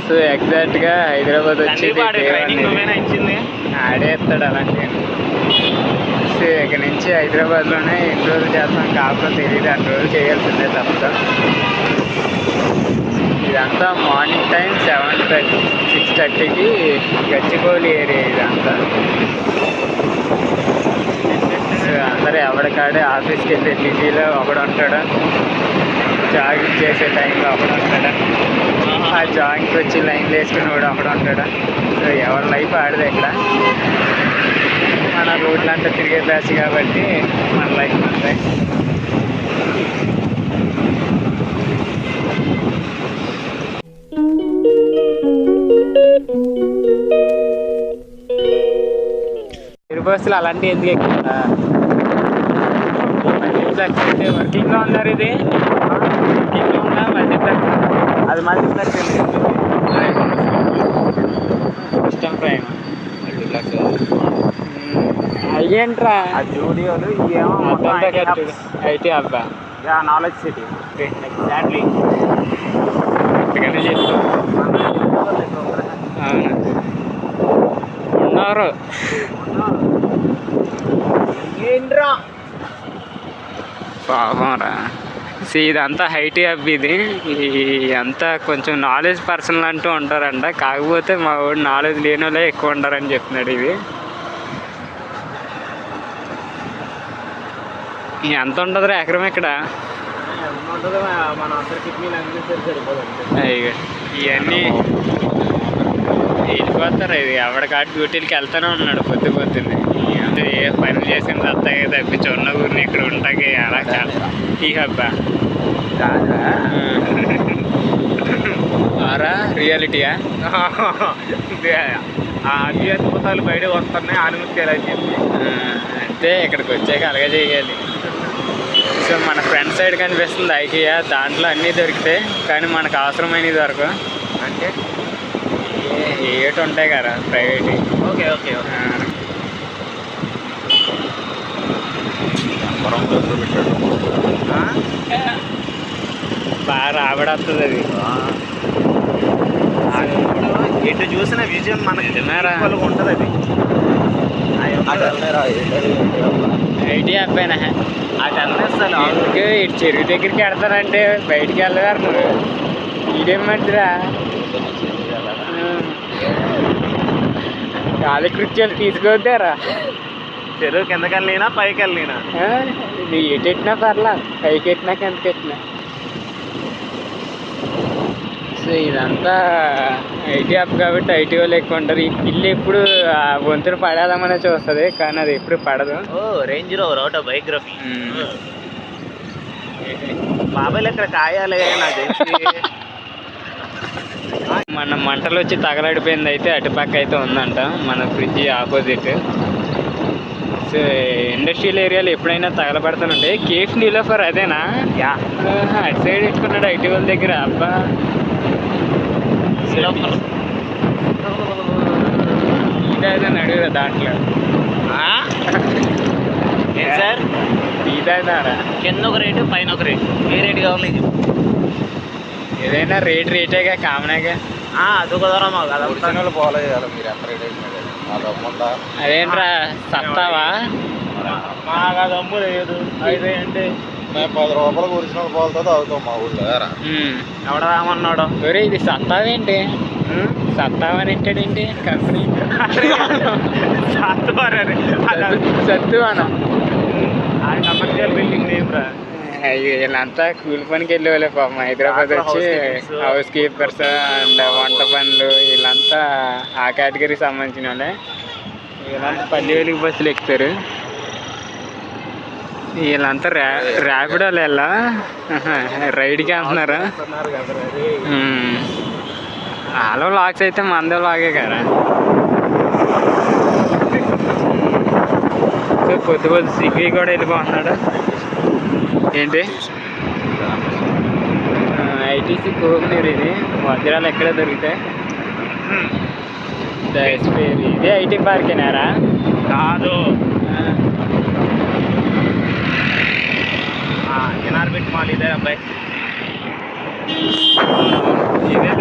So ఎగ్జాక్ట్గా హైదరాబాద్ వచ్చి ఆడేస్తాడు అలాంటి. సో ఇక్కడ నుంచి హైదరాబాద్లోనే ఎన్ని రోజులు చేస్తాం కాకపోతే తెలియదు, అన్ని రోజులు చేయాల్సిందే తప్పదు. ఇదంతా మార్నింగ్ టైం 7:30 6:30కి గచ్చిబౌలి ఏరియా ఇదంతా. సో అందరూ ఎవరికాడే ఆఫీస్కి వెళ్ళే బిజీలో ఒకడు ఉంటాడు, జాగింగ్ చేసే టైంలో ఒకడు ఉంటాడు, ఆ జాగింగ్కి వచ్చి లైన్లు వేసుకుని కూడా ఒకడు ఉంటాడు. సో ఎవరి లైఫ్ ఆడదు ఇక్కడ. మన రోడ్లు అంతా తిరిగే బ్యాచ్ కాబట్టి మన లైఫ్ అంతే. బస్సులు అలాంటివి ఎందుకు ఎక్కువ మల్టీప్లెక్స్ అయితే వర్కింగ్లో ఉన్నారు. ఇది వర్కింగ్లో ఉన్న మల్టీప్లెక్స్, అది మల్టీప్లెక్స్ ఇష్టం ప్రైమ్ మల్టీప్లెక్స్ అయ్యేంట్రా జూడియోలు ఇవేమో ఐటీ అబ్బా నాలెడ్జ్ సిటీ ఎగ్జాక్ట్లీ ఎక్కడికైనా చెప్పు. అవును ఉన్నారు. పాపంరా. ఇదంతా హైటీ హబ్. ఇది అంతా కొంచెం నాలెడ్జ్ పర్సన్లు అంటూ ఉంటారంట, కాకపోతే మా వాడు నాలెడ్జ్ లేని వాళ్ళే ఎక్కువ ఉంటారని చెప్తున్నాడు. ఇది ఎంత ఉంటుందిరా ఎకరం ఇక్కడ? ఇవన్నీ వెళ్ళిపోతారు. ఇది ఎవరికాడు డ్యూటీలకి వెళ్తూనే ఉన్నాడు పొద్దున్నే. ఏ పనులు చేసిన సత్తాగా తప్పించి ఉన్న ఊరిని ఇక్కడ ఉంటాకి అలా చాలా ఈ హబ్బా ఆరా రియాలిటీయా అద్భుతాలు బయట వస్తున్నాయి అనుమతియాలి అని చెప్పి అంటే ఇక్కడికి వచ్చాక అలాగే చేయాలి. సో మన ఫ్రంట్ సైడ్ కనిపిస్తుంది ఐకియా, దాంట్లో అన్నీ దొరుకుతాయి కానీ మనకు అవసరమైనవి దొరకవు. అంటే ఏటి ఉంటాయి కదా ప్రైవేట్. ఓకే ఓకే బాగా రాబడవుతుంది అది. ఎటు చూసిన విజయం మనకి ఉంటుంది. అది ఐటీ అబ్బాయినా అటు అన్నేస్తాను ఇటు చెరువు దగ్గరికి వెళ్తానంటే బయటికి వెళ్ళగారు నువ్వు. ఇదేం మంచిరా ఖాళీ కృత్యాలు తీసుకోవద్దారా. చెరువు కిందకి వెళ్ళినా పైకి వెళ్ళినా నువ్వు ఎటు ఎట్టినా పర్లా, పైకి ఎట్టినా కిందకి ఎట్టినా. సో ఇదంతా ఐటీ యాప్ కాబట్టి ఐటీ వాళ్ళు ఎక్కువ ఉంటారు. ఈ పిల్లి ఎప్పుడు ఆ వంతులు పడేదామనే చూస్తుంది కానీ అది ఎప్పుడు పడదు. రేంజ్ రోవర్ అవుట్ బయోగ్రఫీ బాబాయ్లు ఇక్కడ కాయాలి. నాకు మన మంటలు వచ్చి తగలడిపోయింది అయితే అటుపక్క అయితే ఉందంట మన ఫ్రిడ్జ్ ఆపోజిట్. సో ఇండస్ట్రియల్ ఏరియాలో ఎప్పుడైనా తగలబడతానంటే కేఫ్ నీలోఫర్ అదేనా? అటు సైడ్ పెట్టుకున్నాడు ఐటీ వాళ్ళ దగ్గర. అబ్బా ఇదైనా అడుగురా దాంట్లో సార్ ఇదైనారా కింద ఒక రేటు పైన ఒక రేటు. ఏ రేటు కావాలి? ఏదైనా రేటేగా కామనేగా. అదొక దూరం మాకు పోలే మీరు ఎంత రేట్ అదేంట్రా సత్తావా? మాకు అది అమ్ము లేదు. అయితే అంటే మేము 10 రూపాయలకు ఒరిజినల్ పాలతో తాగుతాం మా ఊళ్ళో. ఎవడ రామన్నాడు ఒరే ఇది సత్తావేంటి? సత్తావని ఏంటాడేంటి కంపెనీ? సత్తువానా కమర్షియల్ బిల్డింగ్ నేమ్ రా. వీళ్ళంతా కూలి పనికి వెళ్ళేవాళ్ళే పాపం. హైదరాబాద్ వచ్చి హౌస్ కీపర్స్ అండ్ వంట పనులు వీళ్ళంతా ఆ కేటగిరీకి సంబంధించిన వాళ్ళే. వీళ్ళంతా 10,000 బస్సులు ఎక్కుతారు. వీళ్ళంతా ర్యాపిడోలు వెళ్ళా రైడ్కి అంటున్నారు. వాళ్ళ లాక్స్ అయితే మందే లాగే కదా. సో పొద్దు సిగ్గి కూడా వెళ్ళిపోతున్నాడు. ఏంటి ఐటీసీ కోహ్నీర్ ఇది వజ్రాలు ఎక్కడ దొరుకుతాయి? ఇదే ఐటీ పార్కేనారా? కాదు ఎన్ఆర్బిట్ మాల్ ఇదే అబ్బాయి. ఇదే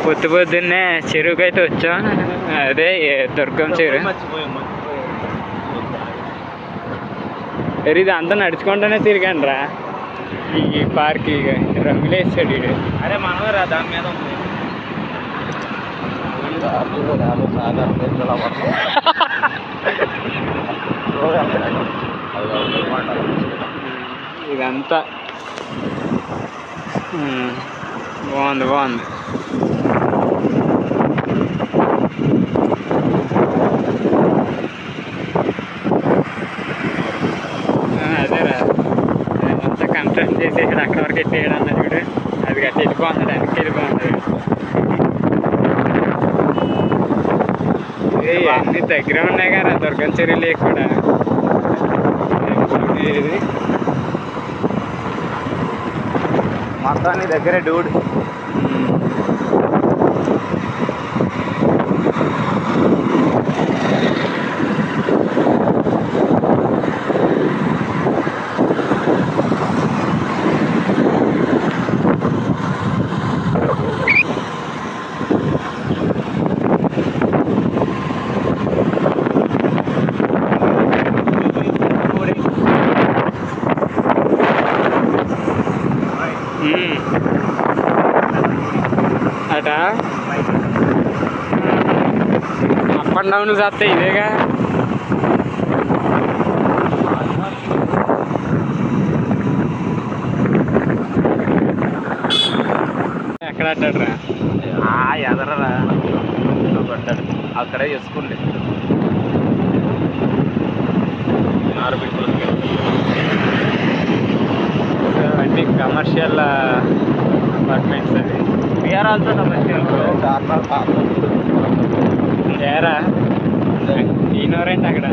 పొద్దు పొద్దున్నే చెరువుకి అయితే వచ్చాం. అదే దుర్గం చెరువు. ఇది అంతా నడుచుకుంటూనే తిరిగాను రా ఈ పార్క్. ఇక రంగులేసాడు ఇడు. అరే మనమే రా దాని మీద ఉంది. ఇదంతా బాగుంది. అదేరా అంతా కన్స్ట్రక్షన్ చేసేసి అక్కడ వరకు ఎట్టేయడం అన్నది కూడా. అది గట్టి వెళ్ళిపోతుంది, వెనక్కి వెళ్ళిపోతుంది. అన్ని దగ్గర ఉన్నాయి కదా దుర్గం చెరువు లేక్ కూడా. ఇది మొత్తాన్ని దగ్గరే డూడ్. అట అప్ అండ్ డౌన్లు చేస్తాయి ఇదేగా. ఎక్కడ అడ్డాడు రా? ఎదరరా పడ్డాడు అక్కడే చేసుకోండి. అన్ని కమర్షియల్ అపార్ట్మెంట్స్. అది వీఆర్ ఆల్సో కమర్షియల్. ఏరా ఈయనవరేంటి అక్కడ?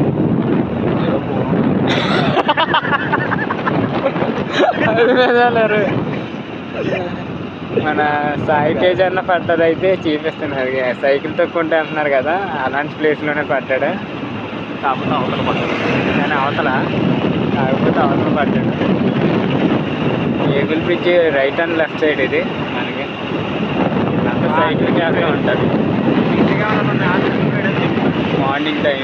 మన సాయి తేజ్ అన్న పడ్డది అయితే చూపిస్తున్నారు. సైకిల్ తొక్కుంటే అంటున్నారు కదా, అలాంటి ప్లేస్లోనే పడ్డాడు. కాకపోతే అవతల పడ్డాడు. కానీ అవతల పడ్డాడు. Cable bridge right and left side ఇది మనకి. అంత సైకిల్ క్యాఫే ఉంటుంది. మార్నింగ్ టైం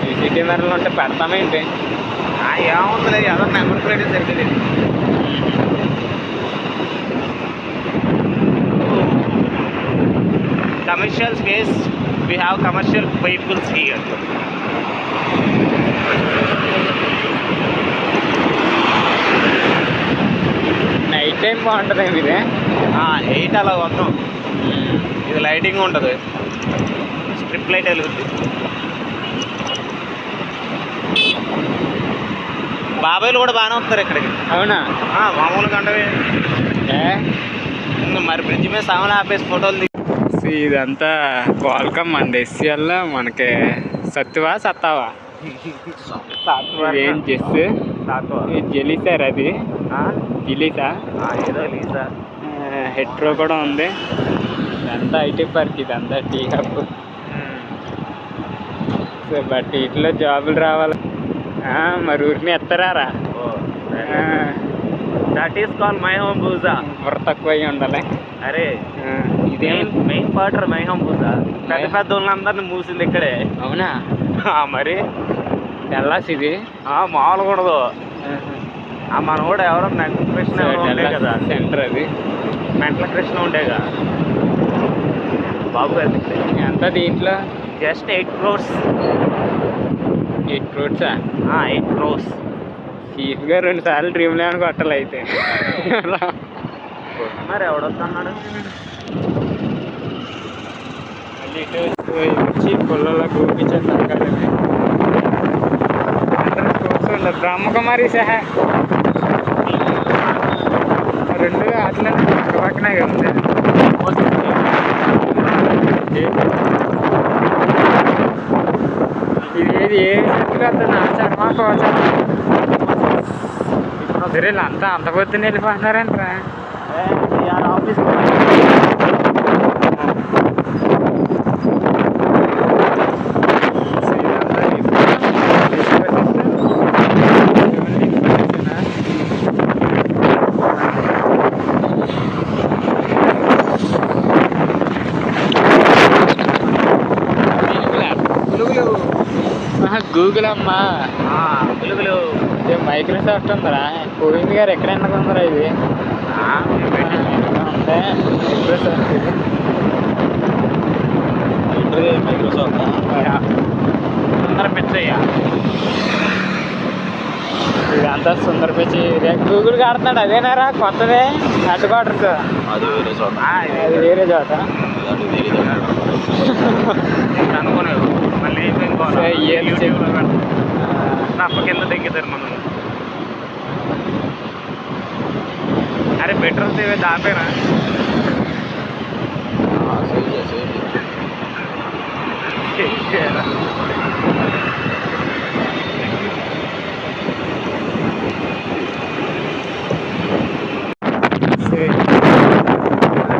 సీసీ కెమెరాలు ఉంటే పెడతామేంటి? ఏముంది ఏదో నెంబర్ ప్లేట్ సరిపోలేదు. Commercial space, we have commercial vehicles here. Night time బాగుంటుంది ఇదే. 8 అలా వద్దాం. ఇది లైటింగ్ ఉంటుంది, స్ట్రిప్ లైట్ వెలుగుద్ది. బాబాయ్లు కూడా బాగానే వస్తారు ఇక్కడికి. అవునా? మామూలుగా అంటే మరి బ్రిడ్జ్ మీద సామాన్లు ఆపేసి ఫోటోలు దిగి. ఇదంతా క్వాల్కమ్ అండి. ఎస్సీఎల్లో మనకి సత్తావా ఏం చేస్తే జెలీసార్ అది జిలీసా ఏదో లీసా. హెట్రో కూడా ఉంది. ఇదంతా ఐటీ పార్క్, ఇదంతా టీ హబ్. బట్ వీటిలో జాబులు రావాలి. మరి ఊరికి ఎత్తరారా? That is call my home Bhooja. బుర్ర తక్కువ అయ్యి ఉండాలి. అరే ఇదే main quarter my home Bhooja. పెద్ద వాళ్ళందరినీ మూసింది ఇక్కడే. అవునా? మరి డల్లాస్ ఇది మామూలుగా ఉండదు. మన కూడా ఎవరో కృష్ణ ఉండే కదా సెంటర్. అది మెంటల కృష్ణ ఉండేగా బాబు. ఎంత దీంట్లో? Just 8 crores. 8 crores? 8 crores. చీఫ్గా 2 సార్లు డ్రీమ్ లెవెన్ కొట్టాలి అయితే. మరి ఎవడొస్తున్నాడు? మళ్ళీ ఇటు వచ్చి పుల్లలో గోపించారు కదండి. బ్రహ్మకుమారి సహా 2 అట్లా పక్కనే కదా. ఇది ఏ సెంటర్ వద్దా? చర్మా కోచా సరే అంతా అంత పొద్దున్న వెళ్ళిపోతున్నారంటరా ఆఫీస్. గూగుల్ అమ్మా గూగుల్ మైక్రోసాఫ్ట్ ఉందరా కోవింద్ గారు ఎక్కడ ఉందరా ఇది ఉంటే మైక్రోసాఫ్ట్ ఇది మైక్రోసాఫ్ట్ అందరూ పెద్దయ్యా ఇదంతా సుందర పిచ్చి గూగుల్ ఆడుతున్నాడు అదేనారా కొత్తదే హెడ్ క్వార్టర్స్ అది వేరే చోట అది వేరే చోట అనుకునేవు మళ్ళీ అప్ప కింద తగ్గుతారు మనం అరే పెట్రోల్ దాపేనా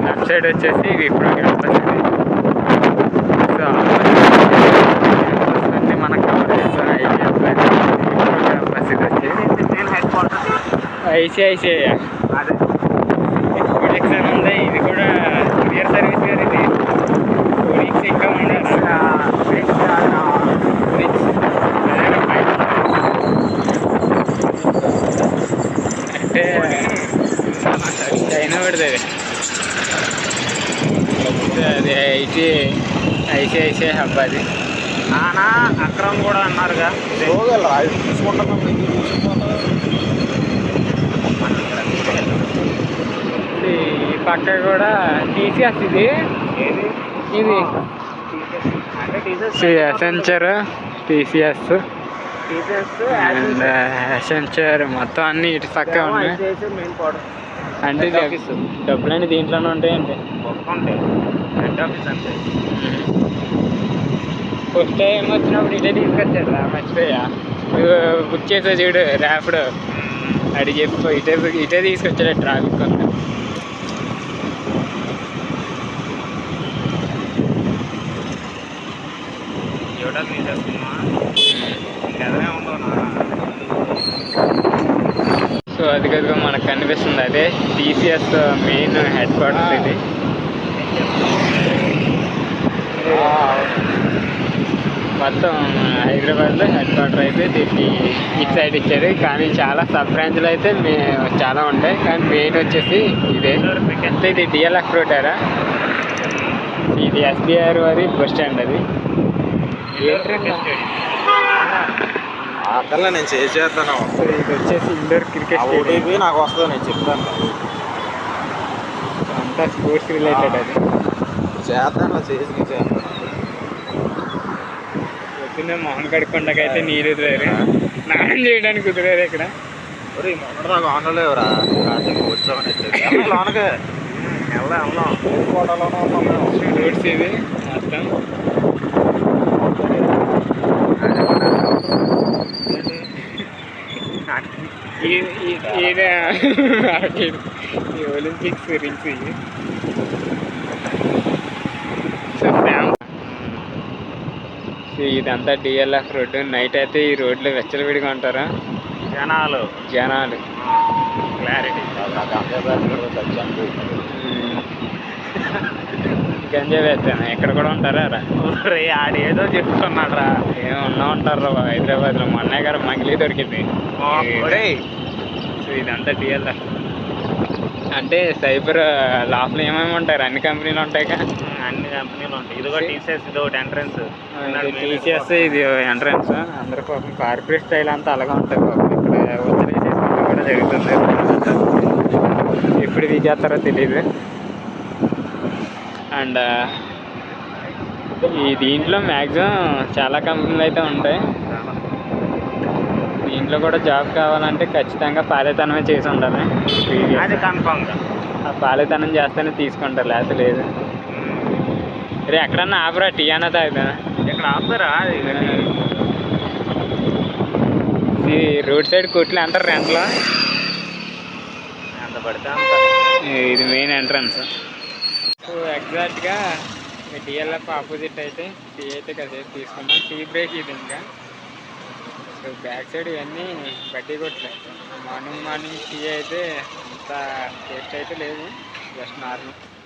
లెఫ్ట్ సైడ్ వచ్చేసి విప్రో క్యాంపస్ ఇది సో అన్నీ మనకు కవరేజ్ విప్రో క్యాంపస్ ఇది వచ్చేసి హెడ్ క్వార్టర్స్ ఐసిఐసిఐ అదే కోడిక్స్ అని ఉంది ఇది కూడా కొరియర్ సర్వీస్ గారు ఇది కోడిక్స్ ఇంకా ఉండాలి అంటే చైనా పడుతుంది అది ఐసిఐసిఐ హబ్ అది నానా అక్రమ్ కూడా అన్నారుగా ఈ పక్క కూడా టీసీఎస్ ఇది ఇది అసెంచర్ టీసీఎస్ అండ్ అసెంచర్ మొత్తం అన్ని ఇటు పక్క ఉన్నాయి అంటే డబ్బులన్నీ దీంట్లోనే ఉంటాయండి ఫస్ట్ టైం వచ్చినప్పుడు ఇటే తీసుకొచ్చాడు రా మర్చిపోయా బుక్ చేసా చూడు ర్యాపిడ్ అడి చెప్పు ఇటే తీసుకొచ్చాడు ట్రాఫిక్ అంతా సో అది కదుగా మనకు కనిపిస్తుంది అదే టీసీఎస్ మెయిన్ హెడ్ క్వార్టర్స్ ఇది మొత్తం హైదరాబాద్లో హెడ్ క్వార్టర్ అయితే దీనికి ఇటు సైడ్ ఇచ్చారు కానీ చాలా సబ్ బ్రాంచ్లు అయితే చాలా ఉంటాయి కానీ మెయిన్ వచ్చేసి ఇదే అంటే ఇది డిఎల్ఎఫ్ రోడ్డారా ఇది ఎస్బీఆర్ వారి బస్ స్టాండ్ అది అక్కర్లే నేను చేసేస్తాను ఇది వచ్చేసి ఇండోర్ క్రికెట్ ఓటీపీ నాకు వస్తుంది నేను చెప్తాను అంతా స్పోర్ట్స్ రిలేటెడ్ అది చేస్తాను చేసి పొద్దున్నే మొహం కడుక్కుండకైతే నీరు ఎదురారు స్నానం చేయడానికి కుదిరారు ఇక్కడ మొన్న నాకు ఆనలేవురా వచ్చామని లోనకే రోడ్స్ ఇది మొత్తం ఈ ఒలింపిక్స్ గురించి ఇదంతా డిఎల్ఎఫ్ రోడ్డు నైట్ అయితే ఈ రోడ్లు వెచ్చలవిడిగా ఉంటారా జనాలు క్లారిటీ గంజా వేస్తాను ఎక్కడ కూడా ఉంటారా రే ఆడేదో చెప్తున్నాడు రా ఏమన్నా ఉంటారు హైదరాబాద్లో మా అన్నయ్య గారు మంగిలి దొరికింది సో ఇదంతా డిఎల్ఎఫ్ అంటే సైబర్ లోపల ఏమేమి ఉంటారు అన్ని కంపెనీలు ఉంటాయిగా అన్ని కంపెనీలు ఉంటాయి ఇది కూడా టీసీఎస్ ఇది ఒకటి ఎంట్రన్స్ టీసీఎస్ ఇది ఎంట్రన్స్ అందరూ పాపం కార్పొరేట్ స్టైల్ అంతా అలాగే ఉంటుంది పాపం ఇక్కడ వచ్చేసేసుకుంటూ కూడా జరుగుతుంది ఎప్పుడు ఇది చేస్తారో తెలియదు అండ్ ఈ దీంట్లో మ్యాక్సిమం చాలా కంపెనీలు అయితే ఉంటాయి దీంట్లో కూడా జాబ్ కావాలంటే ఖచ్చితంగా పాలేతనమే చేసి ఉండాలి అది కన్ఫామ్గా ఆ పాలేతనం చేస్తేనే తీసుకుంటారు లేకపోతే లేదు రే ఎక్కడన్నా ఆపరా టీ అన్న తాగుతా ఇక్కడ ఆపుతారా ఈ రోడ్ సైడ్ కొట్లు అంటారు రెంట్లో ఎంత పడితే ఇది మెయిన్ ఎంట్రన్స్ సో ఎగ్జాక్ట్గా డిఎల్ఎఫ్ ఆపోజిట్ అయితే టీ అయితే కాసేపు తీసుకున్నాం టీ బ్రేక్ ఇది ఇంకా సో బ్యాక్ సైడ్ ఇవన్నీ బడ్డీ కొట్లే మార్నింగ్ టీ అయితే అంత టేస్ట్ అయితే లేదు జస్ట్ నార్మల్